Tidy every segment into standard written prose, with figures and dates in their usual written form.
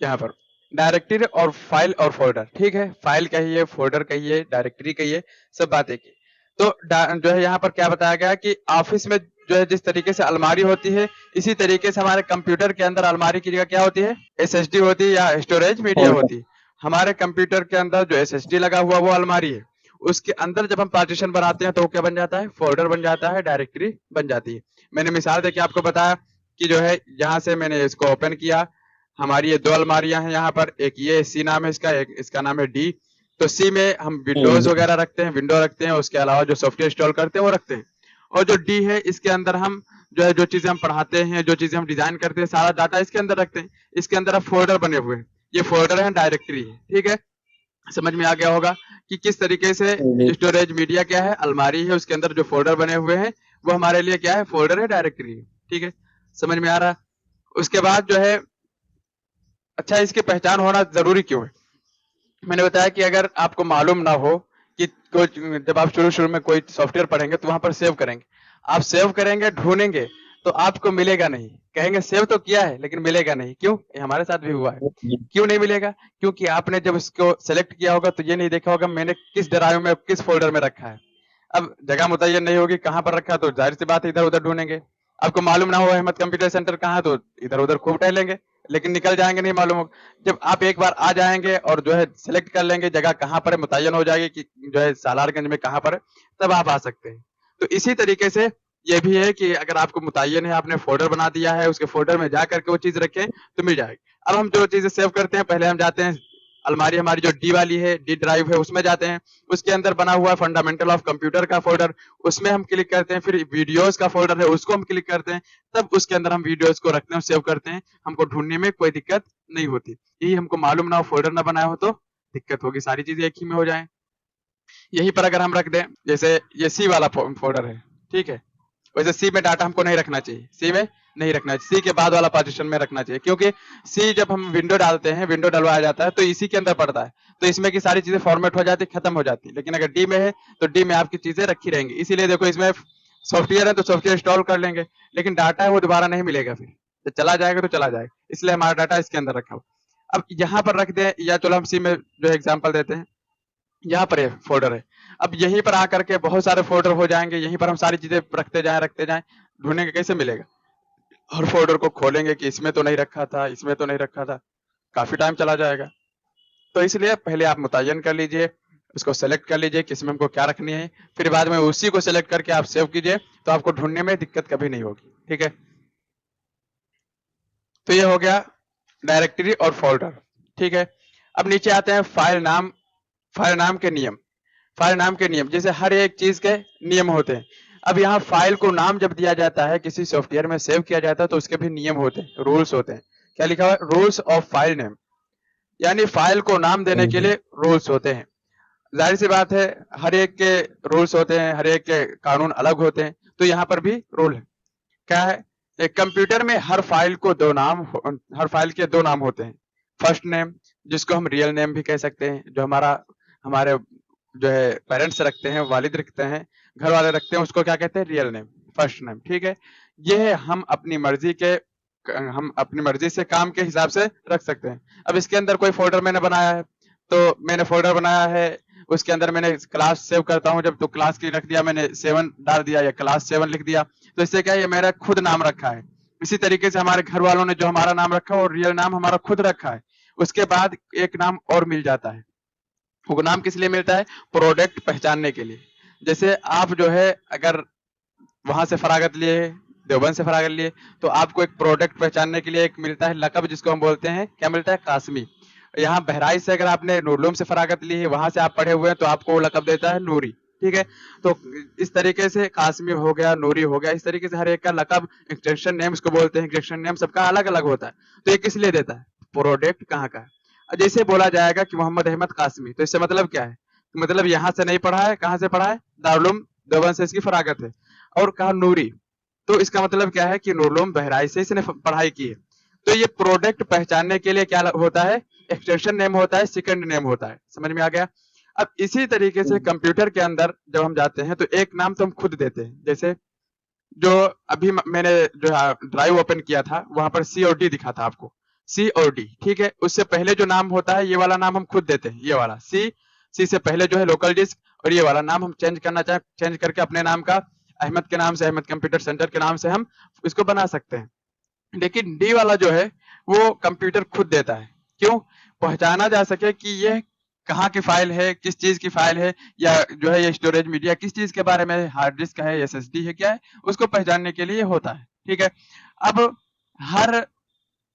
यहाँ पर डायरेक्टरी और फाइल और फोल्डर, ठीक है, फाइल कहिए, फोल्डर कहिए, डायरेक्टरी कहिए, सब बातें की। तो जो है यहाँ पर क्या बताया गया कि ऑफिस में जो है जिस तरीके से अलमारी होती है, इसी तरीके से हमारे कंप्यूटर के अंदर अलमारी की जगह क्या होती है, एसएसडी होती है या स्टोरेज मीडिया फोल्डर। होती है। हमारे कंप्यूटर के अंदर जो एसएसडी लगा हुआ वो अलमारी है, उसके अंदर जब हम पार्टीशन बनाते हैं तो वो क्या बन जाता है, फोल्डर बन जाता है, डायरेक्टरी बन जाती है। मैंने मिसाल देके आपको बताया कि जो है यहाँ से मैंने इसको ओपन किया, हमारी ये दो अलमारियां हैं यहाँ पर, एक ये सी नाम है इसका, एक इसका नाम है डी। तो सी में हम विंडोज वगैरह रखते हैं, विंडो रखते हैं, उसके अलावा जो सॉफ्टवेयर इंस्टॉल करते हैं वो रखते हैं। और जो डी है इसके अंदर हम जो है जो चीजें हम पढ़ाते हैं, जो चीजें हम डिजाइन करते हैं, सारा डाटा इसके अंदर रखते हैं। इसके अंदर अब फोल्डर बने हुए हैं, ये फोल्डर है, डायरेक्टरी है, ठीक है। समझ में आ गया होगा कि किस तरीके से जी। स्टोरेज मीडिया क्या है, अलमारी है, उसके अंदर जो फोल्डर बने हुए हैं वो हमारे लिए क्या है, फोल्डर है, डायरेक्टरी है, ठीक है। समझ में आ रहा है। उसके बाद जो है, अच्छा इसकी पहचान होना जरूरी क्यों है। मैंने बताया कि अगर आपको मालूम ना हो कि कोई, जब आप शुरू शुरू में कोई सॉफ्टवेयर पढ़ेंगे तो वहां पर सेव करेंगे, आप सेव करेंगे, ढूंढेंगे, तो आपको मिलेगा नहीं, कहेंगे सेव तो किया है लेकिन मिलेगा नहीं। क्यों, ये हमारे साथ भी हुआ है। क्यों नहीं मिलेगा, क्योंकि आपने जब इसको सेलेक्ट किया होगा तो ये नहीं देखा होगा मैंने किस ड्राइव में, किस फोल्डर में रखा है। अब जगह मुतय्यन नहीं होगी कहाँ पर रखा, तो जाहिर सी बात है इधर उधर ढूंढेंगे। आपको मालूम ना हो अहमद कंप्यूटर सेंटर कहाँ, तो इधर उधर खूब टहलेंगे, लेकिन निकल जाएंगे, नहीं मालूम हो। जब आप एक बार आ जाएंगे और जो है सिलेक्ट कर लेंगे जगह कहाँ पर है, मुतय्यन हो जाएगी कि जो है सालारगंज में कहाँ पर है, तब आप आ सकते हैं। तो इसी तरीके से ये भी है कि अगर आपको मुतय्यन है, आपने फोल्डर बना दिया है, उसके फोल्डर में जा करके वो चीज रखें तो मिल जाएगी। अब हम जो चीजें सेव करते हैं, पहले हम जाते हैं अलमारी हमारी जो डी वाली है, डी ड्राइव है, उसमें जाते हैं। उसके अंदर बना हुआ है फंडामेंटल ऑफ कंप्यूटर का फोल्डर, उसमें हम क्लिक करते हैं। फिर वीडियोस का फोल्डर है, उसको हम क्लिक करते हैं। तब उसके अंदर हम वीडियोस को रखते हैं, सेव करते हैं। हमको ढूंढने में कोई दिक्कत नहीं होती। यही हमको मालूम ना हो, फोल्डर ना बनाया हो तो दिक्कत होगी, सारी चीजें एक ही में हो जाए। यहीं पर अगर हम रख दें, जैसे ये सी वाला फोल्डर है, ठीक है, वैसे सी में डाटा हमको नहीं रखना चाहिए, सी में नहीं रखना चाहिए, सी के बाद वाला पार्टीशन में रखना चाहिए। क्योंकि सी जब हम विंडो डालते हैं, विंडो डलवाया जाता है तो इसी के अंदर पड़ता है, तो इसमें की सारी चीजें फॉर्मेट हो जाती, खत्म हो जाती। लेकिन अगर डी में है तो डी में आपकी चीजें रखी रहेंगी। इसीलिए देखो इसमें सॉफ्टवेयर है तो सॉफ्टवेयर इंस्टॉल कर लेंगे, लेकिन डाटा है वो दोबारा नहीं मिलेगा, फिर जब चला जाएगा तो चला जाएगा, इसलिए हमारा डाटा इसके अंदर रखा हो। अब यहाँ पर रख दें, या चलो हम सी में जो है एग्जाम्पल देते हैं, यहाँ पर फोल्डर है। अब यहीं पर आकर के बहुत सारे फोल्डर हो जाएंगे, यहीं पर हम सारी चीजें रखते जाएं, ढूंढेंगे कैसे मिलेगा। हर फोल्डर को खोलेंगे कि इसमें तो नहीं रखा था, इसमें तो नहीं रखा था, काफी टाइम चला जाएगा। तो इसलिए पहले आप मुतय्यन कर लीजिए, उसको सेलेक्ट कर लीजिए किसमें हमको क्या रखनी है, फिर बाद में उसी को सेलेक्ट करके आप सेव कीजिए, तो आपको ढूंढने में दिक्कत कभी नहीं होगी, ठीक है। तो ये हो गया डायरेक्टरी और फोल्डर, ठीक है। अब नीचे आते हैं फाइल नाम, फाइल नाम के नियम। फाइल नाम के नियम, जैसे हर एक चीज के नियम होते हैं। अब यहाँ फाइल को नाम जब दिया जाता है, किसी सॉफ्टवेयर में सेव किया जाता है, तो उसके भी नियम होते हैं, रूल्स होते हैं। क्या लिखा हुआ है, रूल्स ऑफ फाइल नेम, यानी फाइल को नाम देने के लिए रूल्स होते हैं। जाहिर सी बात है हर एक के रूल्स होते हैं, हर एक के कानून अलग होते हैं, तो यहाँ पर भी रूल है। क्या है, एक कंप्यूटर में हर फाइल को दो नाम, हर फाइल के दो नाम होते हैं। फर्स्ट नेम, जिसको हम रियल नेम भी कह सकते हैं, जो हमारे जो है पेरेंट्स रखते हैं, वालिद रखते हैं, घर वाले रखते हैं, उसको क्या कहते हैं, रियल नेम, फर्स्ट नेम, ठीक है। ये हम अपनी मर्जी से काम के हिसाब से रख सकते हैं। अब इसके अंदर कोई फोल्डर मैंने बनाया है, तो मैंने फोल्डर बनाया है, उसके अंदर मैंने क्लास सेव करता हूँ जब, तो क्लास की रख दिया मैंने 7 डाल दिया या क्लास 7 लिख दिया, तो इससे क्या है, ये मेरा खुद नाम रखा है। इसी तरीके से हमारे घर वालों ने जो हमारा नाम रखा है, और रियल नाम हमारा खुद रखा है। उसके बाद एक नाम और मिल जाता है, वो नाम किस लिए मिलता है, प्रोडक्ट पहचानने के लिए। जैसे आप जो है अगर वहां से फरागत लिए, देवबंद से फरागत लिए, तो आपको एक प्रोडक्ट पहचानने के लिए एक मिलता है लकब, जिसको हम बोलते हैं, क्या मिलता है, कासमी। यहाँ बहराइच से अगर आपने नूरलूम से फरागत ली है, वहां से आप पढ़े हुए हैं, तो आपको वो लकब देता है नूरी, ठीक है। तो इस तरीके से कासमी हो गया, नूरी हो गया, इस तरीके से हर एक का लकब, एक्सटेंशन नेम इसको बोलते हैं, एक्सटेंशन नेम सबका अलग अलग होता है। तो ये किस लिए देता है, प्रोडक्ट कहाँ का है। जैसे बोला जाएगा कि मोहम्मद अहमद कासमी, तो इससे मतलब क्या है, मतलब यहाँ से नहीं पढ़ा है, कहाँ से पढ़ा है, दारुल देवबंद से इसकी फरागत है। और कहा नूरी, तो इसका मतलब क्या है कि नूरलूम बहराइच से इसने पढ़ाई की है। तो ये प्रोडक्ट पहचानने के लिए क्या होता है, एक्सटेंशन नेम होता है, सेकंड नेम होता है। समझ में आ गया। अब इसी तरीके से कंप्यूटर के अंदर जब हम जाते हैं, तो एक नाम तो हम खुद देते हैं। जैसे जो अभी मैंने जो ड्राइव ओपन किया था, वहां पर सी और डी दिखा था आपको, सी और डी, ठीक है। उससे पहले जो नाम होता है ये वाला नाम हम खुद देते हैं, ये वाला सी से पहले जो है लोकल डिस्क, और ये वाला नाम हम चेंज करना चाहें, चेंज करके अपने नाम का अहमद के नाम से, अहमद कंप्यूटर सेंटर के नाम से हम इसको बना सकते हैं। लेकिन डी वाला जो है वो कंप्यूटर खुद देता है, क्यों? पहचाना जा सके कि ये कहाँ की फाइल है, किस चीज की फाइल है, या जो है ये स्टोरेज मीडिया किस चीज के बारे में, हार्ड डिस्क है, एसएसडी है, क्या है, उसको पहचानने के लिए होता है, ठीक है। अब हर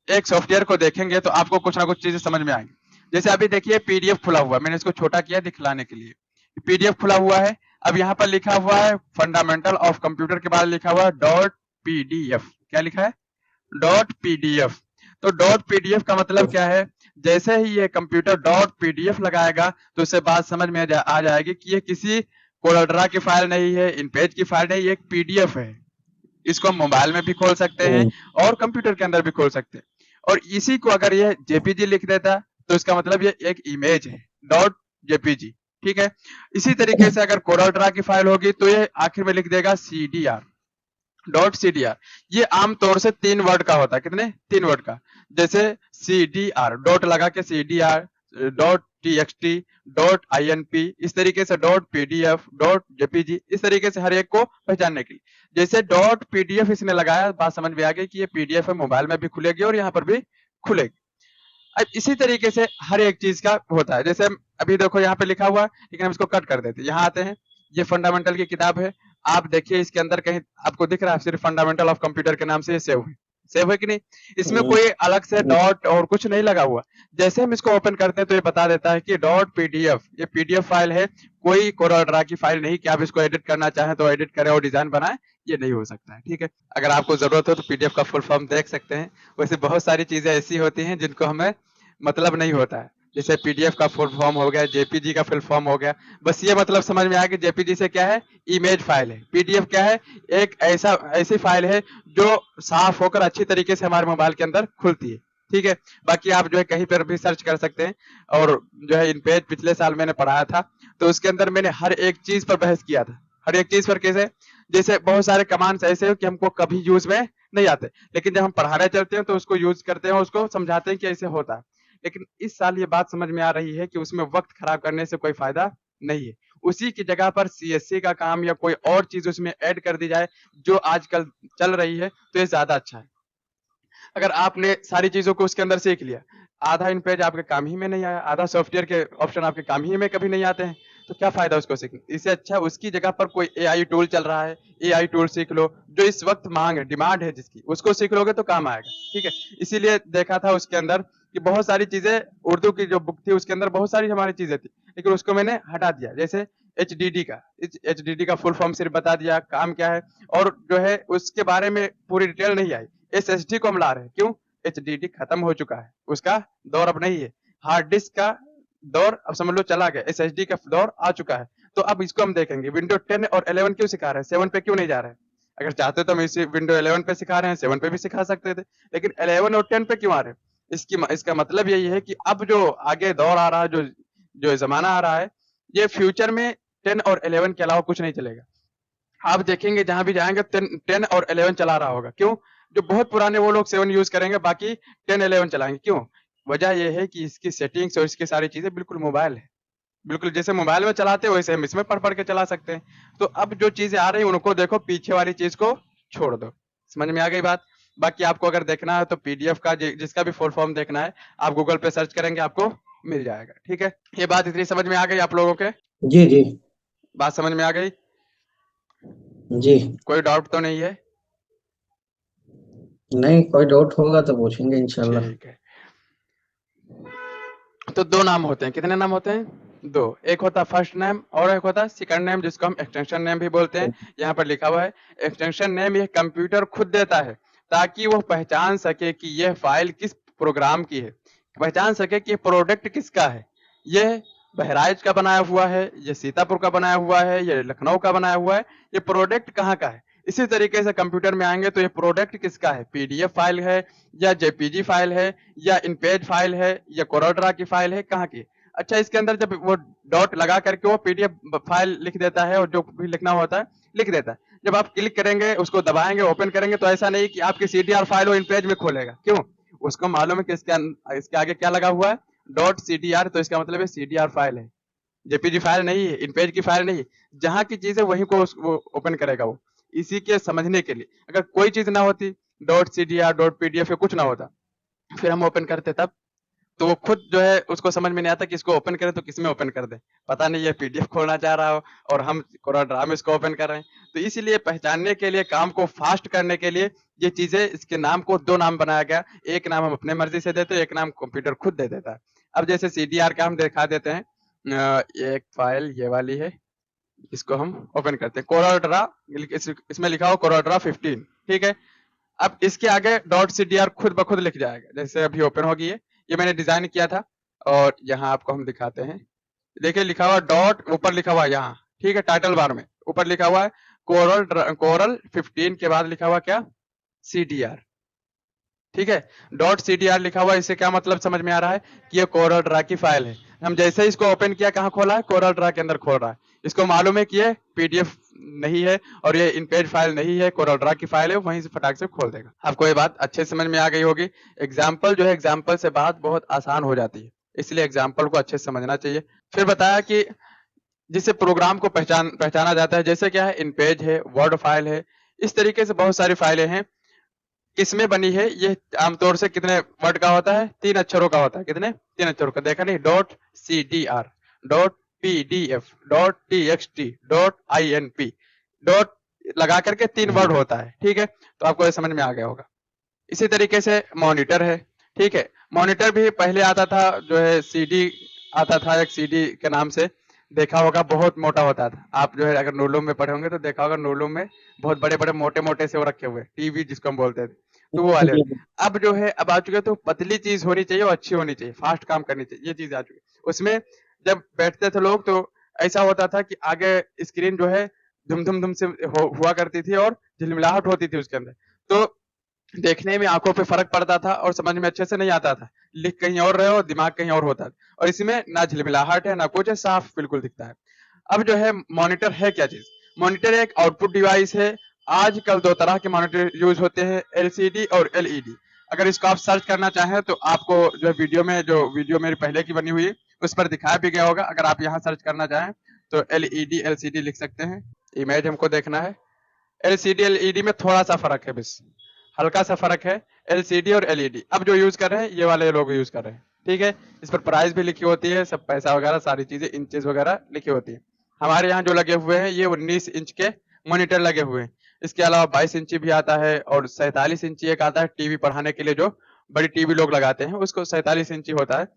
एक सॉफ्टवेयर को देखेंगे तो आपको कुछ ना कुछ चीजें समझ में आएंगी। जैसे अभी देखिए पीडीएफ खुला हुआ है, मैंने इसको छोटा किया दिखलाने के लिए। पीडीएफ खुला हुआ है, अब यहाँ पर लिखा हुआ है फंडामेंटल ऑफ कंप्यूटर के बाद लिखा हुआ है डॉट पीडीएफ। क्या लिखा है? Dot PDF. तो डॉट पीडीएफ का मतलब क्या है? जैसे ही ये कंप्यूटर डॉट पीडीएफ लगाएगा तो उससे बात समझ में आ जाएगी कि ये किसी कोलोड्रा की फाइल नहीं है, इन पेज की फाइल नहीं, ये एक पीडीएफ है। इसको हम मोबाइल में भी खोल सकते हैं और कंप्यूटर के अंदर भी खोल सकते हैं। और इसी को अगर ये जेपीजी लिख देता तो इसका मतलब ये एक इमेज है, डॉट जेपीजी, ठीक है। इसी तरीके से अगर कोलोड्रा की फाइल होगी तो ये आखिर में लिख देगा सीडीआर, डॉट सीडीआर। ये आमतौर से 3 वर्ड का होता है। कितने? 3 वर्ड का। जैसे सीडीआर, डॉट लगा के CDR, dot TXT, dot INP, इस तरीके से डॉट पीडीएफ, डॉट जेपीजी, इस तरीके से हर एक को पहचानने के लिए। जैसे डॉट पीडीएफ इसने लगाया, बात समझ में आ गई कि ये पीडीएफ है, मोबाइल में भी खुलेगी और यहाँ पर भी खुलेगी। अब इसी तरीके से हर एक चीज का होता है। जैसे अभी देखो यहाँ पे लिखा हुआ है, लेकिन हम इसको कट कर देते हैं। यहाँ आते हैं, ये फंडामेंटल की किताब है, आप देखिए इसके अंदर कहीं आपको दिख रहा है सिर्फ फंडामेंटल ऑफ कंप्यूटर के नाम से सेव है कि नहीं? इसमें कोई अलग से डॉट और कुछ नहीं लगा हुआ। जैसे हम इसको ओपन करते हैं तो ये बता देता है कि डॉट पीडीएफ, ये पीडीएफ फाइल है, कोई कोरोड्रा की फाइल नहीं कि आप इसको एडिट करना चाहें तो एडिट करें और डिजाइन बनाएं, ये नहीं हो सकता है, ठीक है। अगर आपको जरूरत हो तो पीडीएफ का फुल फॉर्म देख सकते हैं। वैसे बहुत सारी चीजें ऐसी होती हैं जिनको हमें मतलब नहीं होता है। जैसे पीडीएफ का फुल फॉर्म हो गया, जेपीजी का फुल फॉर्म हो गया, बस ये मतलब समझ में आया कि जेपीजी से क्या है? इमेज फाइल है। पीडीएफ क्या है? एक ऐसी फाइल है जो साफ होकर अच्छी तरीके से हमारे मोबाइल के अंदर खुलती है, ठीक है। बाकी आप जो है कहीं पर भी सर्च कर सकते हैं। और जो है इन पेज पिछले साल मैंने पढ़ाया था, तो उसके अंदर मैंने हर एक चीज पर बहस किया था। हर एक चीज पर कैसे? जैसे बहुत सारे कमांड्स ऐसे हो कि हमको कभी यूज में नहीं आते, लेकिन जब हम पढ़ाने चलते हैं तो उसको यूज करते हैं, उसको समझाते हैं कि ऐसे होता है। लेकिन इस साल ये बात समझ में आ रही है कि उसमें वक्त खराब करने से कोई फायदा नहीं है। उसी की जगह पर सीएससी का काम या कोई और चीज उसमें ऐड कर दी जाए जो आजकल चल रही है, तो ये ज्यादा अच्छा है। अगर आपने सारी चीजों को उसके अंदर सीख लिया, आधा इन पेज आपके काम ही में नहीं आया, आधा सॉफ्टवेयर के ऑप्शन आपके काम ही में कभी नहीं आते हैं, तो क्या फायदा उसको सीखने? इससे अच्छा उसकी जगह पर कोई एआई टूल चल रहा है, एआई टूल सीख लो, जो इस वक्त मांग है, डिमांड है जिसकी, उसको सीख लोगे तो काम आएगा, ठीक है। इसीलिए देखा था उसके अंदर कि बहुत सारी चीजें, उर्दू की जो बुक थी उसके अंदर बहुत सारी हमारी चीजें थी, लेकिन उसको मैंने हटा दिया। जैसे एचडीडी का फुल फॉर्म सिर्फ बता दिया, काम क्या है, और जो है उसके बारे में पूरी डिटेल नहीं आई। एसएसडी को हम ला रहे हैं, क्यों? एचडीडी खत्म हो चुका है, उसका दौर अब नहीं है। हार्ड डिस्क का दौर अब समझ लो चला गया, एसएसडी का दौर आ चुका है। तो अब इसको हम देखेंगे विंडो 10 और 11 क्यों सिखा रहे हैं, 7 पे क्यों नहीं जा रहे हैं? अगर चाहते तो हम इसी विंडो 11 पे सिखा रहे हैं, 7 पे भी सिखा सकते थे, लेकिन 11 और 10 पे क्यों आ रहे हैं? इसका मतलब यही है कि अब जो आगे दौर आ रहा है, जो जो जमाना आ रहा है, ये फ्यूचर में 10 और 11 के अलावा कुछ नहीं चलेगा। आप देखेंगे जहां भी जाएंगे 10 और 11 चला रहा होगा, क्यों? जो बहुत पुराने वो लोग 7 यूज करेंगे, बाकी 10 11 चलाएंगे, क्यों? वजह यह है कि इसकी सेटिंग्स और इसकी सारी चीजें बिल्कुल मोबाइल है, बिल्कुल जैसे मोबाइल में चलाते हैं वैसे हम इसमें पढ़ पढ़ के चला सकते हैं। तो अब जो चीजें आ रही है उनको देखो, पीछे वाली चीज को छोड़ दो। समझ में आ गई बात? बाकी आपको अगर देखना है तो पीडीएफ का जिसका भी फुल फॉर्म देखना है, आप गूगल पे सर्च करेंगे, आपको मिल जाएगा, ठीक है। ये बात इतनी समझ में आ गई आप लोगों के? जी जी बात समझ में आ गई? जी। कोई डाउट तो नहीं है? नहीं, कोई डाउट होगा तो पूछेंगे इंशाल्लाह। ठीक है। तो 2 नाम होते हैं, कितने नाम होते हैं? 2। एक होता है फर्स्ट नेम और एक होता है सेकंड नेम, जिसको हम एक्सटेंशन नेम भी बोलते हैं। यहाँ पर लिखा हुआ है एक्सटेंशन नेम, ये कंप्यूटर खुद देता है ताकि वो पहचान सके कि यह फाइल किस प्रोग्राम की है, पहचान सके कि प्रोडक्ट किसका है, यह बहराइच का बनाया हुआ है, ये सीतापुर का बनाया हुआ है, ये लखनऊ का बनाया हुआ है, ये प्रोडक्ट कहाँ का है। इसी तरीके से कंप्यूटर में आएंगे तो ये प्रोडक्ट किसका है, पीडीएफ फाइल है या जेपीजी फाइल है या इनपेज फाइल है या कोरोड्रा की फाइल है, कहाँ की? अच्छा, इसके अंदर जब वो डॉट लगा करके वो पीडीएफ फाइल लिख देता है और जो भी लिखना होता है लिख देता है। जब आप क्लिक करेंगे, उसको दबाएंगे, ओपन करेंगे, तो ऐसा नहीं कि आपकी सीडीआर फाइल वो इन पेज में खोलेगा, क्यों? उसको मालूम है कि इसके आगे क्या लगा हुआ है, .cdr, तो इसका मतलब है cdr फाइल है, जेपीजी फाइल नहीं है, इन पेज की फाइल नहीं है। जहां की चीज है वहीं को वो ओपन करेगा वो। इसी के समझने के लिए, अगर कोई चीज ना होती, .cdr .pdf या कुछ ना होता, फिर हम ओपन करते तब, तो वो खुद जो है उसको समझ में नहीं आता कि इसको ओपन करें तो किसमें ओपन कर दे, पता नहीं ये पीडीएफ खोलना चाह रहा हो और हम कोरा ड्रा में इसको ओपन कर रहे हैं। तो इसीलिए पहचानने के लिए, काम को फास्ट करने के लिए ये चीजें, इसके नाम को दो नाम बनाया गया। एक नाम हम अपने मर्जी से देते हैं, एक नाम कंप्यूटर खुद दे देता है। अब जैसे सीडीआर का हम दिखा देते हैं, एक फाइल ये वाली है, इसको हम ओपन करते हैं, कोरा ड्रा, इसमें लिखा हो कोरा ड्रा 15, ठीक है। अब इसके आगे .cdr खुद ब खुद लिख जाएगा, जैसे अभी ओपन होगी ये मैंने डिजाइन किया था, और यहाँ आपको हम दिखाते हैं। देखिए लिखा हुआ डॉट, ऊपर लिखा हुआ यहाँ, ठीक है, टाइटल बार में ऊपर लिखा हुआ है कोरल 15, के बाद लिखा हुआ क्या, cdr, ठीक है। .cdr लिखा हुआ है, इससे क्या मतलब समझ में आ रहा है कि ये कोरल ड्रा की फाइल है। हम जैसे ही इसको ओपन किया, कहाँ खोला है, कोरल ड्रा के अंदर खोल रहा है। इसको मालूम है कि ये पीडीएफ नहीं है और ये इन पेज फाइल नहीं है, कोरल ड्रा की फाइल है, वहीं से फटाक से खोल देगा। आपको ये बात अच्छे समझ में आ गई होगी। एग्जाम्पल जो है, एग्जाम्पल से बात बहुत आसान हो जाती है, इसलिए एग्जाम्पल को अच्छे से समझना चाहिए। फिर बताया कि जिससे प्रोग्राम को पहचाना जाता है, जैसे क्या है, इन पेज है, वर्ड फाइल है, इस तरीके से बहुत सारी फाइलें हैं। किसमें बनी है ये, आमतौर से कितने वर्ड का होता है, 3 अक्षरों का होता है। कितने, 3 अक्षरों का, देखा नहीं, .cdr .pdf .txt .inp, dot लगा करके 3 वर्ड होता है, ठीक है। तो आपको ये समझ में आ गया होगा। इसी तरीके से मॉनिटर है, ठीक है। मॉनिटर भी पहले आता था, जो है सीडी आता था, एक सीडी के नाम से, देखा होगा, बहुत मोटा होता था। आप जो है अगर नूरलूम में पढ़े होंगे तो देखा होगा, नूरलूम में बहुत बड़े बड़े मोटे मोटे से वो रखे हुए, टीवी जिसको हम बोलते थे, तो वो वाले। जी अब जो है, अब आ चुके, तो पतली चीज होनी चाहिए और अच्छी होनी चाहिए, फास्ट काम करनी चाहिए, ये चीज आ चुकी। उसमें जब बैठते थे लोग तो ऐसा होता था कि आगे स्क्रीन जो है धुम धुम धुम से हुआ करती थी और झिलमिलाहट होती थी उसके अंदर, तो देखने में आंखों पे फर्क पड़ता था और समझ में अच्छे से नहीं आता था, लिख कहीं और रहे हो, दिमाग कहीं और होता है। और इसमें ना झिलमिलाहट है ना कुछ है, साफ बिल्कुल दिखता है। अब जो है मॉनिटर है क्या चीज, मॉनिटर एक आउटपुट डिवाइस है। आजकल 2 तरह के मॉनिटर यूज होते हैं, एलसीडी और एलईडी। अगर इसको आप सर्च करना चाहें तो आपको जो है वीडियो में, जो वीडियो मेरी पहले की बनी हुई है उस पर दिखाया भी गया होगा। अगर आप यहाँ सर्च करना चाहें तो एलईडी एलसीडी लिख सकते हैं, इमेज हमको देखना है। एलसीडी एलईडी में थोड़ा सा फर्क है, बस हल्का सा फर्क है। एलसीडी और एलईडी अब जो यूज कर रहे हैं, ये वाले लोग यूज कर रहे हैं, ठीक है। इस पर प्राइस भी लिखी होती है, सब पैसा वगैरह सारी चीजें, इंचेस वगैरह लिखी होती है। हमारे यहाँ जो लगे हुए हैं ये 19 इंच के मॉनिटर लगे हुए हैं। इसके अलावा 22 इंची भी आता है और 47 इंची एक आता है, टीवी पढ़ाने के लिए जो बड़ी टीवी लोग लगाते हैं उसको 47 इंची होता है।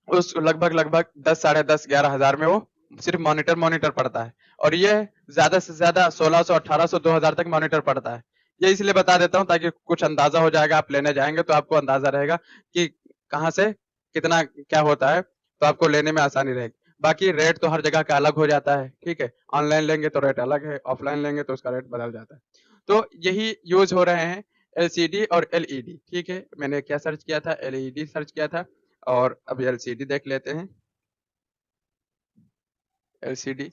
उस लगभग लगभग 10, साढ़े 10, 11 हजार में वो सिर्फ मॉनिटर मॉनिटर पड़ता है। और ये ज्यादा से ज्यादा 1600, 1800, 2000 तक मॉनिटर पड़ता है। ये इसलिए बता देता हूँ ताकि कुछ अंदाजा हो जाएगा, आप लेने जाएंगे तो आपको अंदाजा रहेगा कि कहाँ से कितना क्या होता है, तो आपको लेने में आसानी रहेगी। बाकी रेट तो हर जगह का अलग हो जाता है, ठीक है। ऑनलाइन लेंगे तो रेट अलग है, ऑफलाइन लेंगे तो उसका रेट बदल जाता है। तो यही यूज हो रहे हैं, एलसीडी और एलईडी, ठीक है। मैंने क्या सर्च किया था, एलईडी सर्च किया था, और अब एलसीडी देख लेते हैं। एलसीडी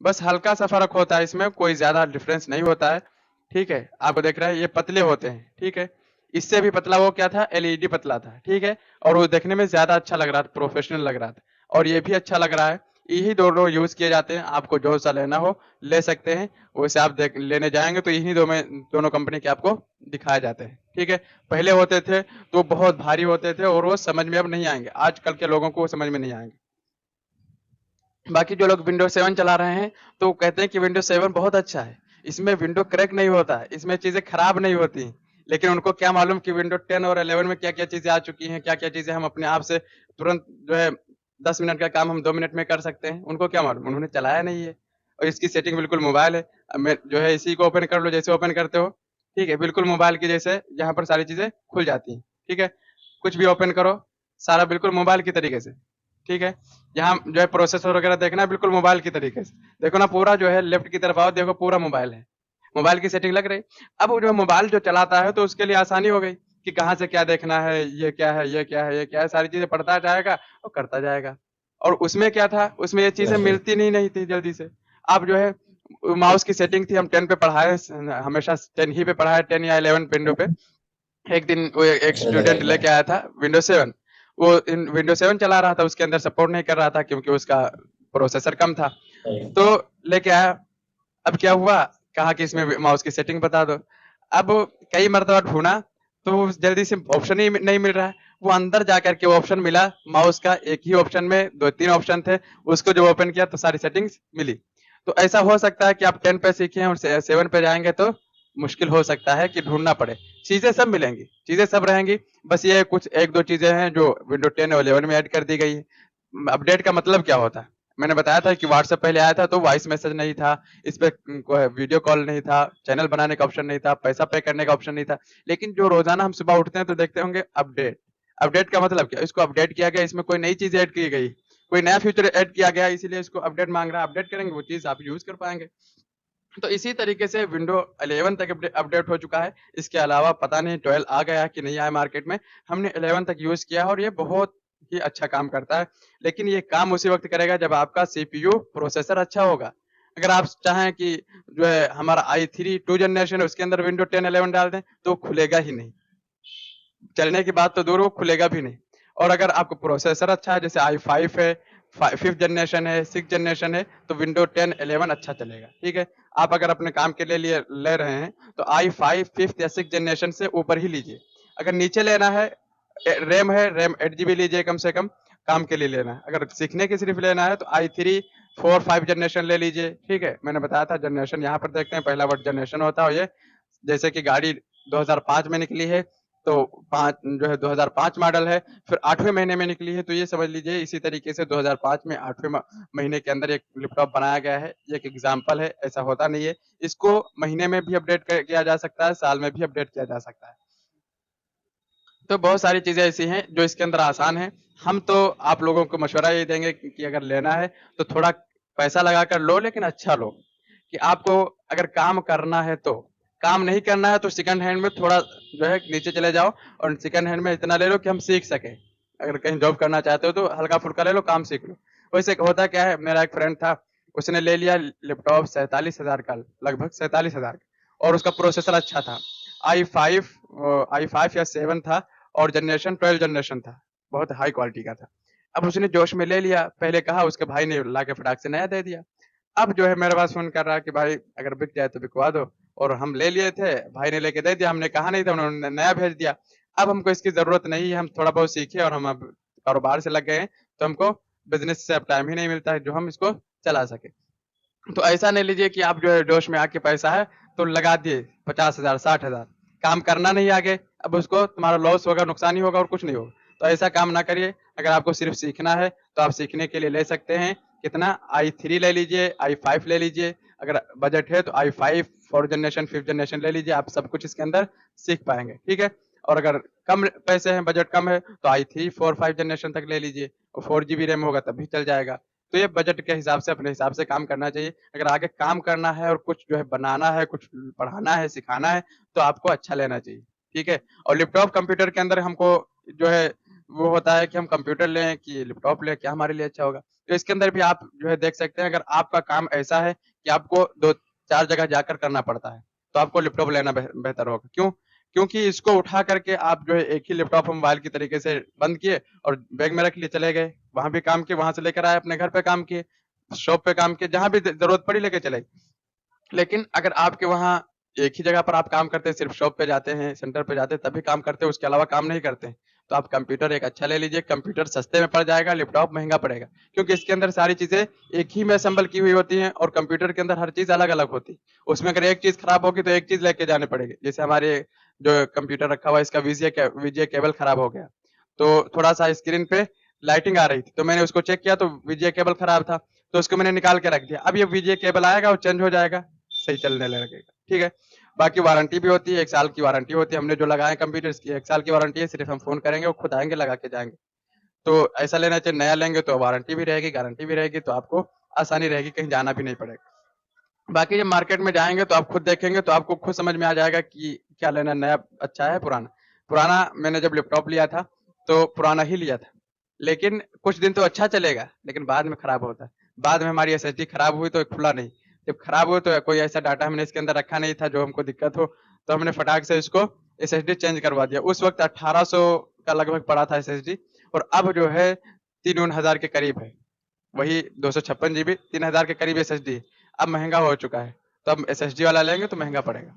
बस हल्का सा फर्क होता है, इसमें कोई ज्यादा डिफरेंस नहीं होता है, ठीक है। आपको देख रहे हैं ये पतले होते हैं, ठीक है। इससे भी पतला वो क्या था, एलईडी पतला था, ठीक है। और वो देखने में ज्यादा अच्छा लग रहा था, प्रोफेशनल लग रहा था। और ये भी अच्छा लग रहा है। यही दोनों यूज किए जाते हैं, आपको जो सा लेना हो ले सकते हैं। वैसे आप लेने जाएंगे तो यही दोनों कंपनी के आपको दिखाए जाते हैं, ठीक है। पहले होते थे तो बहुत भारी होते थे और वो समझ में अब नहीं आएंगे, आजकल के लोगों को वो समझ में नहीं आएंगे। बाकी जो लोग विंडोज 7 चला रहे हैं तो कहते हैं कि विंडोज 7 बहुत अच्छा है, इसमें विंडो क्रैक नहीं होता है, इसमें चीजें खराब नहीं होती। लेकिन उनको क्या मालूम कि विंडो 10 और 11 में क्या क्या चीजें आ चुकी हैं, क्या क्या चीजें हम अपने आप से तुरंत जो है 10 मिनट का काम हम 2 मिनट में कर सकते हैं। उनको क्या मालूम, उन्होंने चलाया नहीं है। और इसकी सेटिंग बिल्कुल मोबाइल है। अब मैं जो है इसी को ओपन कर लो, जैसे ओपन करते हो, ठीक है, बिल्कुल मोबाइल की जैसे यहाँ पर सारी चीजें खुल जाती हैं, ठीक है। कुछ भी ओपन करो, सारा बिल्कुल मोबाइल की तरीके से, ठीक है। यहाँ जो है प्रोसेसर वगैरह देखना है, बिल्कुल मोबाइल की तरीके से देखो ना, पूरा जो है लेफ्ट की तरफ आओ, देखो पूरा मोबाइल है, मोबाइल की सेटिंग लग रही। अब जो मोबाइल जो चलाता है तो उसके लिए आसानी हो गई कि कहाँ से क्या देखना है, ये क्या है, ये क्या है, ये क्या है, सारी चीजें पढ़ता जाएगा और करता जाएगा। और उसमें क्या था, उसमें ये चीजें मिलती नहीं थी जल्दी से। आप जो है माउस की सेटिंग थी, हम 10 पे पढ़ाए, हमेशा 10 ही पे पढ़ाए, 10 या 11 विंडो पे। एक दिन वो एक स्टूडेंट लेके आया था विंडो 7, वो इन विंडो 7 चला रहा था, उसके अंदर सपोर्ट नहीं कर रहा था क्योंकि उसका प्रोसेसर कम था। तो लेके आया, अब क्या हुआ, कहा कि इसमें माउस की सेटिंग बता दो। अब कई मरतबा ढूंढा तो जल्दी से ऑप्शन ही नहीं मिल रहा है। वो अंदर जाकर के ऑप्शन मिला माउस का, एक ही ऑप्शन में दो तीन ऑप्शन थे, उसको जब ओपन किया तो सारी सेटिंग्स मिली। तो ऐसा हो सकता है कि आप 10 पे सीखे हैं और 7 पे जाएंगे तो मुश्किल हो सकता है कि ढूंढना पड़े। चीजें सब मिलेंगी, चीजें सब रहेंगी, बस ये कुछ एक दो चीजें हैं जो विंडो 10 और 11 में ऐड कर दी गई है। अपडेट का मतलब क्या होता है, मैंने बताया था कि व्हाट्सएप पहले आया था तो वॉइस मैसेज नहीं था, इस पे वीडियो कॉल नहीं था, चैनल बनाने का ऑप्शन नहीं था, पैसा पे करने का ऑप्शन नहीं था। लेकिन जो रोजाना हम सुबह उठते हैं तो देखते होंगे अपडेट। अपडेट का मतलब क्या, इसको अपडेट किया गया, इसमें कोई नई चीज ऐड की गई, कोई नया फीचर ऐड किया गया, इसीलिए इसको अपडेट मांग रहा है, अपडेट करेंगे वो चीज आप यूज कर पाएंगे। तो इसी तरीके से विंडो 11 तक अपडेट हो चुका है। इसके अलावा पता नहीं 12 आ गया है कि नहीं आया मार्केट में। हमने 11 तक यूज किया है और ये बहुत ही अच्छा काम करता है। लेकिन ये काम उसी वक्त करेगा जब आपका सीपीयू प्रोसेसर अच्छा होगा। अगर आप चाहें कि जो है हमारा i3 2 जनरेशन है उसके अंदर विंडो 10 11 डाल दें तो खुलेगा ही नहीं, चलने की बात तो दूर, वो खुलेगा भी नहीं। और अगर आपको प्रोसेसर अच्छा है, जैसे i5 है, 5th जनरेशन है, 6th जनरेशन है, तो विंडो 10 11 अच्छा चलेगा। ठीक है, आप अगर अपने काम के लिए ले रहे हैं तो i5 5th या 6th जनरेशन से ऊपर ही लीजिए। अगर नीचे लेना है, रैम है, रैम 8 GB लीजिए कम से कम, काम के लिए लेना है। अगर सीखने के सिर्फ लेना है तो i3 4 5 जनरेशन ले लीजिए। ठीक है, मैंने बताया था जनरेशन यहाँ पर देखते हैं, पहला वर्ड जनरेशन होता है ये, जैसे कि गाड़ी 2005 में निकली है तो पाँच जो है 2005 मॉडल है, फिर 8वें महीने में निकली है, तो ये समझ लीजिए इसी तरीके से 2005 में 8वें महीने के अंदर एक लैपटॉप बनाया गया है। ये एक एग्जाम्पल है, ऐसा होता नहीं है। इसको महीने में भी अपडेट किया जा सकता है, साल में भी अपडेट किया जा सकता है। तो बहुत सारी चीजें ऐसी हैं जो इसके अंदर आसान है। हम तो आप लोगों को मशवरा ये देंगे कि अगर लेना है तो थोड़ा पैसा लगा कर लो, लेकिन अच्छा लो। कि आपको अगर काम करना है तो, काम नहीं करना है तो सेकंड हैंड में थोड़ा जो है नीचे चले जाओ और सेकंड हैंड में इतना ले लो कि हम सीख सके। अगर कहीं जॉब करना चाहते हो तो हल्का फुल्का ले लो, काम सीख लो। वैसे होता क्या है, मेरा एक फ्रेंड था, उसने ले लिया लैपटॉप 47,000 का, लगभग 47,000 का, और उसका प्रोसेसर अच्छा था, i5 या 7 था, और जनरेशन 12 जनरेशन था, बहुत हाई क्वालिटी का था। अब उसने जोश में ले लिया, पहले कहा, उसके भाई ने ला के फटाक से नया दे दिया। अब जो है मेरे पास फोन कर रहा है कि भाई अगर बिक जाए तो बिकवा दो, और हम ले लिए थे, भाई ने लेके दे दिया, हमने कहा नहीं था, उन्होंने नया भेज दिया। अब हमको इसकी जरूरत नहीं है, हम थोड़ा बहुत सीखे और हम अब कारोबार से लग गए हैं, तो हमको बिजनेस से अब टाइम ही नहीं मिलता है जो हम इसको चला सके। तो ऐसा नहीं लीजिए कि आप जो है जोश में आके पैसा है तो लगा दिए 50,000 60,000, काम करना नहीं आगे, अब उसको तुम्हारा लॉस होगा, नुकसान ही होगा और कुछ नहीं होगा। तो ऐसा काम ना करिए। अगर आपको सिर्फ सीखना है तो आप सीखने के लिए ले सकते हैं, कितना, i3 ले लीजिए, i5 ले लीजिए, अगर बजट है तो i5 4th generation 5th generation ले लीजिए, आप सब कुछ इसके अंदर सीख पाएंगे। ठीक है, और अगर कम पैसे हैं, बजट कम है, तो i3 4 5 जनरेशन तक ले लीजिए, और 4 GB रैम होगा तब भी चल जाएगा। तो ये बजट के हिसाब से अपने हिसाब से काम करना चाहिए। अगर आगे काम करना है और कुछ जो है बनाना है, कुछ पढ़ाना है, सिखाना है, तो आपको अच्छा लेना चाहिए। ठीक है, और लैपटॉप कंप्यूटर के अंदर हमको जो है वो होता है कि हम कंप्यूटर लें कि लैपटॉप लें, क्या हमारे लिए अच्छा होगा। तो इसके अंदर भी आप जो है देख सकते हैं, अगर आपका काम ऐसा है कि आपको 2 4 जगह जाकर करना पड़ता है, तो आपको लैपटॉप लेना बेहतर होगा। क्यों? क्योंकि इसको उठा करके आप जो है एक ही लैपटॉप मोबाइल की तरीके से बंद किए और बैग में रख लिए, चले गए, वहां भी काम किए, वहां से लेकर आए अपने घर पे काम किए, शॉप पे काम किए, जहां भी जरूरत पड़ी लेके चले। लेकिन अगर आपके वहाँ एक ही जगह पर आप काम करते हैं, सिर्फ शॉप पे जाते हैं, सेंटर पे जाते हैं, तभी काम करते हैं, उसके अलावा काम नहीं करते हैं, तो आप कंप्यूटर एक अच्छा ले लीजिए। कंप्यूटर सस्ते में पड़ जाएगा, लैपटॉप महंगा पड़ेगा, क्योंकि इसके अंदर सारी चीजें एक ही में असेंबल की हुई होती हैं, और कंप्यूटर के अंदर हर चीज अलग अलग होती है। उसमें अगर एक चीज खराब होगी तो एक चीज लेके जाने पड़ेगी। जैसे हमारे जो कंप्यूटर रखा हुआ है, इसका वीजीए केबल खराब हो गया, तो थोड़ा सा स्क्रीन पे लाइटिंग आ रही थी, तो मैंने उसको चेक किया तो वीजीए केबल खराब था, तो उसको मैंने निकाल के रख दिया। अब ये वीजीए केबल आएगा और चेंज हो जाएगा, सही चलने लगेगा। ठीक है, बाकी वारंटी भी होती है, 1 साल की वारंटी होती है। हमने जो लगाए कंप्यूटर की 1 साल की वारंटी है, सिर्फ हम फोन करेंगे वो खुद आएंगे लगा के जाएंगे। तो ऐसा लेना चाहिए, नया लेंगे तो वारंटी भी रहेगी, गारंटी भी रहेगी, तो आपको आसानी रहेगी, कहीं जाना भी नहीं पड़ेगा। बाकी जब मार्केट में जाएंगे तो आप खुद देखेंगे तो आपको खुद समझ में आ जाएगा कि क्या लेना, नया अच्छा है पुराना। पुराना मैंने जब लैपटॉप लिया था तो पुराना ही लिया था, लेकिन कुछ दिन तो अच्छा चलेगा, लेकिन बाद में खराब होता है। बाद में हमारी एसएसडी खराब हुई तो खुला नहीं, जब खराब हुआ तो कोई ऐसा डाटा हमने इसके अंदर रखा नहीं था जो हमको दिक्कत हो, तो हमने फटाक से इसको SSD चेंज करवा दिया। उस वक्त 1800 का लगभग पड़ा था SSD, और अब जो है 3-4 हजार के करीब है। वही 256 जीबी 3000 के करीब SSD है। अब महंगा हो चुका है, तो अब SSD वाला लेंगे तो महंगा पड़ेगा।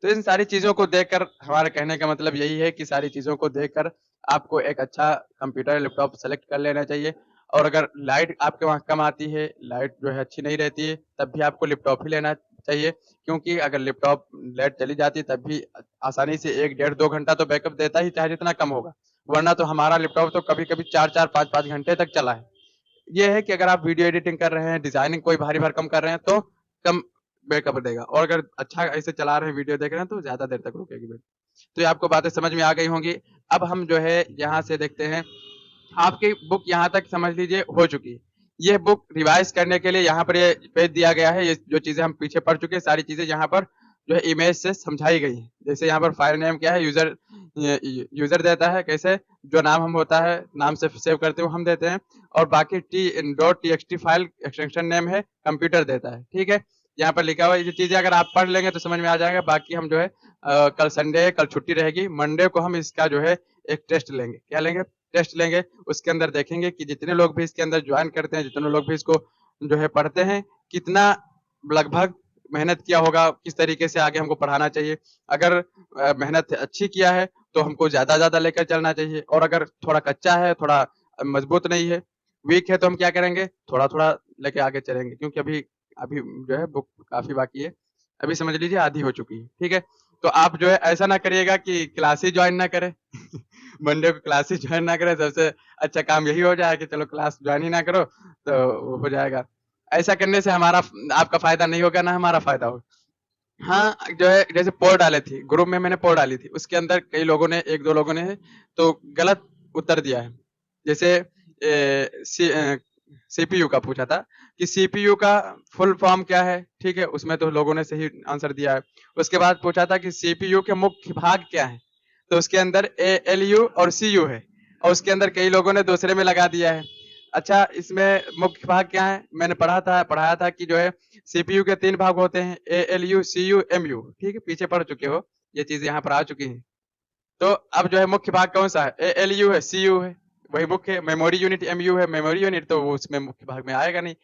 तो इन सारी चीज़ों को देखकर हमारा कहने का मतलब यही है कि सारी चीज़ों को देखकर आपको एक अच्छा कंप्यूटर, लैपटॉप सेलेक्ट कर लेना चाहिए। और अगर लाइट आपके वहाँ कम आती है, लाइट जो है अच्छी नहीं रहती है, तब भी आपको लैपटॉप ही लेना चाहिए, क्योंकि अगर लैपटॉप लाइट चली जाती है तब भी आसानी से 1 डेढ़ 2 घंटा तो बैकअप देता ही, चाहे जितना कम होगा। वरना तो हमारा लैपटॉप तो कभी-कभी 4-4 5-5 घंटे तक चला है। ये है कि अगर आप वीडियो एडिटिंग कर रहे हैं, डिज़ाइनिंग कोई भारी भरकम कर रहे हैं, तो कम बैकअप देगा, और अगर अच्छा ऐसे चला रहे हैं, वीडियो देख रहे हैं, तो ज़्यादा देर तक रुकेगी बैटरी। तो ये आपको बातें समझ में आ गई होंगी। अब हम जो है यहाँ से देखते हैं, आपकी बुक यहाँ तक समझ लीजिए हो चुकी है। ये बुक रिवाइज़ करने के लिए यहाँ पर ये पेज दिया गया है, ये जो चीज़ें हम पीछे पढ़ चुके हैं, सारी चीज़ें यहाँ पर जो है इमेज से समझाई गई हैं। जैसे यहाँ पर फाइल नेम क्या है, यूज़र देता है, कैसे जो नाम हम होता है, नाम से सेव करते हैं वो हम देते हैं, और बाकी .txt फाइल एक्सटेंशन नेम है, कंप्यूटर देता है, ठीक है? यहाँ पर लिखा हुआ है, ये चीज़ें अगर आप पढ़ लेंगे तो समझ में आ जाएगा। बाकी हम जो है कल संडे है, कल छुट्टी रहेगी, मंडे को हम इसका जो है एक टेस्ट लेंगे। क्या लेंगे? टेस्ट लेंगे। उसके अंदर देखेंगे कि जितने लोग भी इसके अंदर ज्वाइन करते हैं, जितने लोग भी इसको जो है पढ़ते हैं, कितना लगभग मेहनत किया होगा, किस तरीके से आगे हमको पढ़ाना चाहिए। अगर मेहनत अच्छी किया है तो हमको ज़्यादा लेकर चलना चाहिए, और अगर थोड़ा कच्चा है, थोड़ा मजबूत नहीं है, वीक है, तो हम क्या करेंगे, थोड़ा-थोड़ा लेके आगे चलेंगे, क्योंकि अभी अभी जो है बुक काफ़ी बाकी है। अभी समझ लीजिए आधी हो चुकी है, ठीक है? तो आप जो है ऐसा ना करिएगा कि क्लास ही जॉइन ना करें। मंडे को क्लास ही जॉइन ना करें, सबसे अच्छा काम यही हो जाए कि चलो क्लास जॉइन ही ना करो, तो हो जाएगा। ऐसा करने से हमारा आपका फ़ायदा नहीं होगा, ना हमारा फ़ायदा होगा। हाँ, जो है जैसे पोल डाले थी, ग्रुप में मैंने पोल डाली थी, उसके अंदर कई लोगों ने 1-2 लोगों ने तो गलत उत्तर दिया है। जैसे सीपीयू का पूछा था कि सीपीयू का फुल फॉर्म क्या है, ठीक है? उसमें तो लोगों ने सही आंसर दिया है। उसके बाद पूछा था कि सीपीयू के मुख्य भाग क्या हैं? तो उसके अंदर एएलयू और सीयू है, और उसके अंदर कई लोगों ने दूसरे में लगा दिया है। अच्छा, इसमें मुख्य भाग क्या है? मैंने पढ़ाया था कि जो है सीपीयू के 3 भाग होते हैं, एएलयू, सीयू, एमयू, ठीक है? पीछे पढ़ चुके हो, ये चीज़ें यहाँ पर आ चुकी हैं। तो अब जो है मुख्य भाग कौन-सा है? एएलयू है, सीयू है, वही मुख्य है। मेमोरी यूनिट एमयू है, मेमोरी यूनिट तो वो उसमें मुख्य भाग में आएगा नहीं।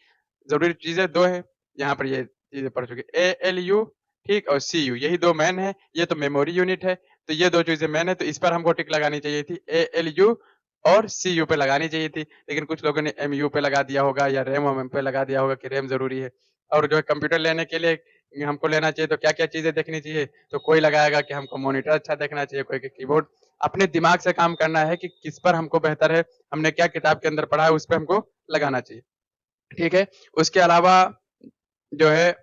ज़रूरी चीज़ें 2 हैं, यहाँ पर ये चीज़ें पढ़ चुके। एएलयू, ठीक, और सीयू, यही 2 मेन है, ये तो मेमोरी यूनिट है, तो ये 2 चीज़ें मेन है, तो इस पर हमको टिक लगानी चाहिए थी। एएलयू और सीयू पे लगानी चाहिए थी, लेकिन कुछ लोगों ने एमयू पे लगा दिया होगा, या रैम-वैम पे लगा दिया होगा कि रैम ज़रूरी है। और जो है कंप्यूटर लेने के लिए हमको लेना चाहिए तो क्या-क्या चीज़ें देखनी चाहिए, तो कोई लगाएगा कि हमको मॉनिटर अच्छा देखना चाहिए, कोई कि कीबोर्ड। अपने दिमाग से काम करना है कि किस पर हमको बेहतर है, हमने क्या किताब के अंदर पढ़ा है, उस पे हमको लगाना चाहिए, ठीक है? उसके अलावा जो है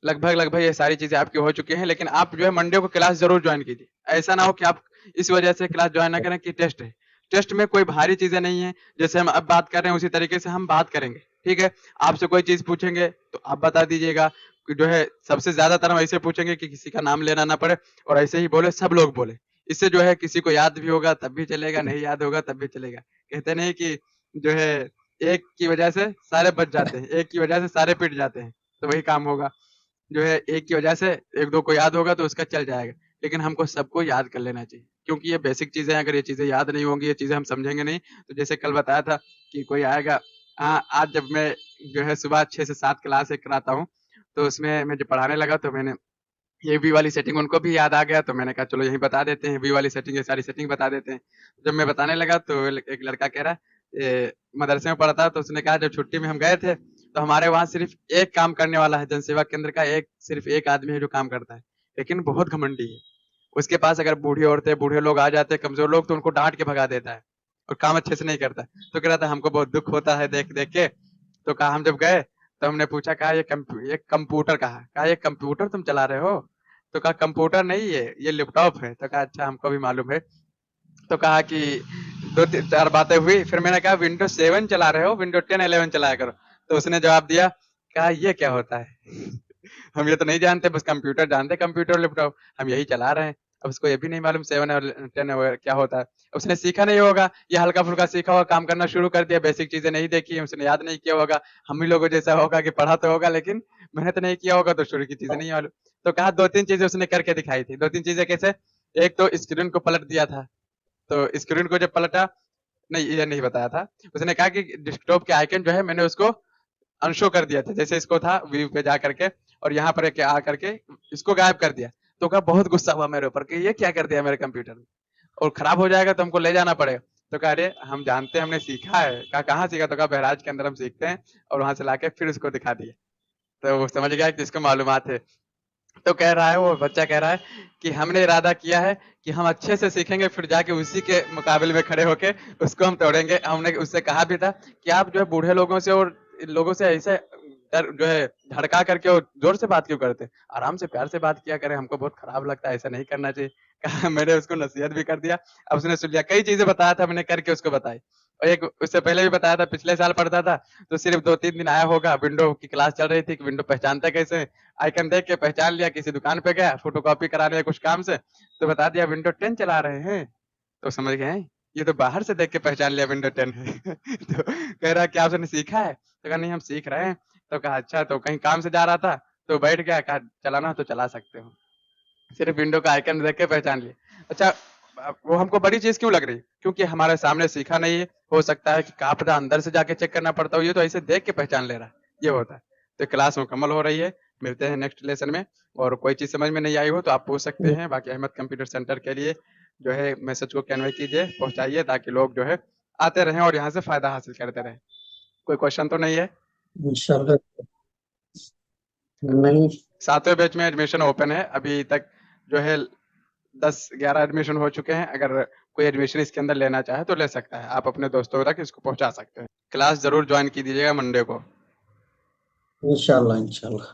लगभग-लगभग ये सारी चीज़ें आपकी हो चुकी हैं, लेकिन आप जो है मंडे को क्लास ज़रूर जॉइन कीजिए। ऐसा ना हो कि आप इस वजह से क्लास जॉइन ना करें कि टेस्ट है। टेस्ट में कोई भारी चीज़ें नहीं हैं, जैसे हम अब बात कर रहे हैं उसी तरीके से हम बात करेंगे, ठीक है? आपसे कोई चीज़ पूछेंगे तो आप बता दीजिएगा, कि जो है सबसे ज़्यादातर हम ऐसे पूछेंगे कि किसी का नाम लेना ना पड़े, और ऐसे ही बोले, सब लोग बोले। इससे जो है किसी को याद भी होगा तब भी चलेगा, नहीं याद होगा तब भी चलेगा। कहते नहीं कि जो है एक की वजह से सारे बच जाते हैं, एक की वजह से सारे पिट जाते हैं, तो वही काम होगा। जो है एक की वजह से 1-2 को याद होगा तो उसका चल जाएगा। लेकिन हमको सबको याद कर लेना चाहिए, क्योंकि ये बेसिक चीज़ें हैं, अगर ये चीज़ें याद नहीं होंगी, ये चीज़ें हम समझेंगे नहीं, तो जैसे कल बताया था कि कोई आएगा, आज जब मैं जो है सुबह 6 से 7 क्लास एक कराता हूँ, तो उसमें मैं जब पढ़ाने लगा तो मैंने ये वी वाली सेटिंग उनको भी याद आ गया, तो मैंने कहा चलो यहीं बता देते हैं, वी वाली सेटिंग, ये सारी सेटिंग बता देते हैं। जब मैं बताने लगा तो एक लड़का कह रहा है, मदरसे में पढ़ता है, तो उसने कहा जब छुट्टी में हम गए थे, तो हमारे वहाँ सिर्फ़ एक काम करने वाला है, जनसेवा केंद्र का सिर्फ़ एक आदमी है जो काम करता है, लेकिन बहुत घमंडी है। उसके पास अगर बूढ़ी औरतें, बूढ़े लोग आ जाते हैं, कमज़ोर लोग, तो उनको डाँट के भगा देता है, और काम अच्छे से नहीं करता है। तो कह रहा था हमको बहुत दुःख होता है देख-देख के। तो कहा हम जब गए, तो हमने पूछा, कहा ये कंप्यूटर कहाँ है? कहा ये कंप्यूटर तुम चला रहे हो? तो कहा कंप्यूटर नहीं है, ये लैपटॉप है। तो कहा अच्छा हमको भी मालूम है। तो कहा कि 2-4 बातें हुई, फिर मैंने कहा विंडोज़ 7 चला रहे हो, विंडोज़ 10, 11 चलाया करो। तो उसने जवाब दिया, कहा ये क्या होता है? हम ये तो नहीं जानते, बस कंप्यूटर जानते हैं, कंप्यूटर, लैपटॉप, हम यही चला रहे हैं। अब उसको ये भी नहीं मालूम 7 और 10 वगैरह क्या होता है। उसने सीखा नहीं होगा, या हल्का-फुल्का सीखा होगा, काम करना शुरू कर दिया, बेसिक चीज़ें नहीं देखी, उसने याद नहीं किया होगा। हम ही लोगों जैसा होगा कि पढ़ा तो होगा, लेकिन मेहनत नहीं किया होगा, तो शुरू की चीज़ें नहीं मालूम। तो कहा 2-3 चीज़ें उसने करके दिखाई थी। 2-3 चीज़ें कैसे? एक तो स्क्रीन को पलट दिया था, तो स्क्रीन को जब पलटा, नहीं ये नहीं बताया था। उसने कहा कि डेस्कटॉप के आइकन जो है मैंने उसको अनशो कर दिया था, जैसे इसको था व्यू पे जा करके और यहाँ पर आ करके इसको गायब कर दिया। तो कहा बहुत गुस्सा हुआ मेरे ऊपर कि ये क्या कर दिया मेरे कंप्यूटर में, और खराब हो जाएगा तो हमको ले जाना पड़ेगा। तो कह रहे हम जानते हैं, हमने सीखा है। कहा कहाँ सीखा? तो कहा बहराज के अंदर हम सीखते हैं, और वहां से लाके फिर उसको दिखा दिया। तो वो समझ गया कि इसको मालूमात है। तो कह रहा है, वो बच्चा कह रहा है कि हमने इरादा किया है कि हम अच्छे से सीखेंगे, फिर जाके उसी के मुकाबले में खड़े होके उसको हम तोड़ेंगे। हमने उससे कहा भी था कि आप जो है बूढ़े लोगों से और इन लोगों से ऐसे डर जो है धड़का करके और जोर से बात क्यों करते, आराम से प्यार से बात किया करें, हमको बहुत खराब लगता है, ऐसा नहीं करना चाहिए। कहा मैंने उसको नसीहत भी कर दिया। अब उसने सुन लिया, कई चीजें बताया था मैंने करके उसको बताई। और एक उससे पहले भी बताया था, पिछले साल पढ़ता था तो सिर्फ 2-3 दिन आया होगा, विंडो की क्लास चल रही थी कि विंडो पहचानते कैसे, आइकन देख के पहचान लिया, किसी दुकान पे गया फोटोकॉपी कराने या कुछ काम से, तो बता दिया विंडो 10 चला रहे हैं। तो समझ गए हैं, ये तो बाहर से देख के पहचान लिया विंडो 10 है। तो कह रहा क्या आपने सीखा है? तो कहा नहीं हम सीख रहे हैं। तो कहा अच्छा, तो कहीं काम से जा रहा था तो बैठ गया, कहा चलाना हो तो चला सकते हो, सिर्फ विंडो का आइकन देख के पहचान लिए। अच्छा, वो हमको बड़ी चीज क्यों लग रही? क्योंकि हमारे सामने सीखा नहीं है, हो सकता है कि क्या पता अंदर से जाके चेक करना पड़ता हो, ये तो ऐसे देख के पहचान ले रहा है, ये होता है। तो क्लास मुकम्मल हो रही है, मिलते हैं नेक्स्ट लेसन में। और कोई चीज समझ में नहीं आई हो तो आप पूछ सकते हैं। बाकी अहमद कंप्यूटर सेंटर के लिए जो है मैसेज को कन्वे कीजिए, पहुंचाइए, ताकि लोग जो है आते रहें और यहाँ से फायदा हासिल करते रहें। कोई क्वेश्चन तो नहीं है? इंशाल्लाह। नहीं। 7वें बैच में एडमिशन ओपन है अभी तक, जो है 10-11 एडमिशन हो चुके हैं। अगर कोई एडमिशन इसके अंदर लेना चाहे तो ले सकता है, आप अपने दोस्तों तक इसको पहुंचा सकते हैं। क्लास जरूर ज्वाइन की दीजिएगा मंडे को। इंशाल्लाह इंशाल्लाह।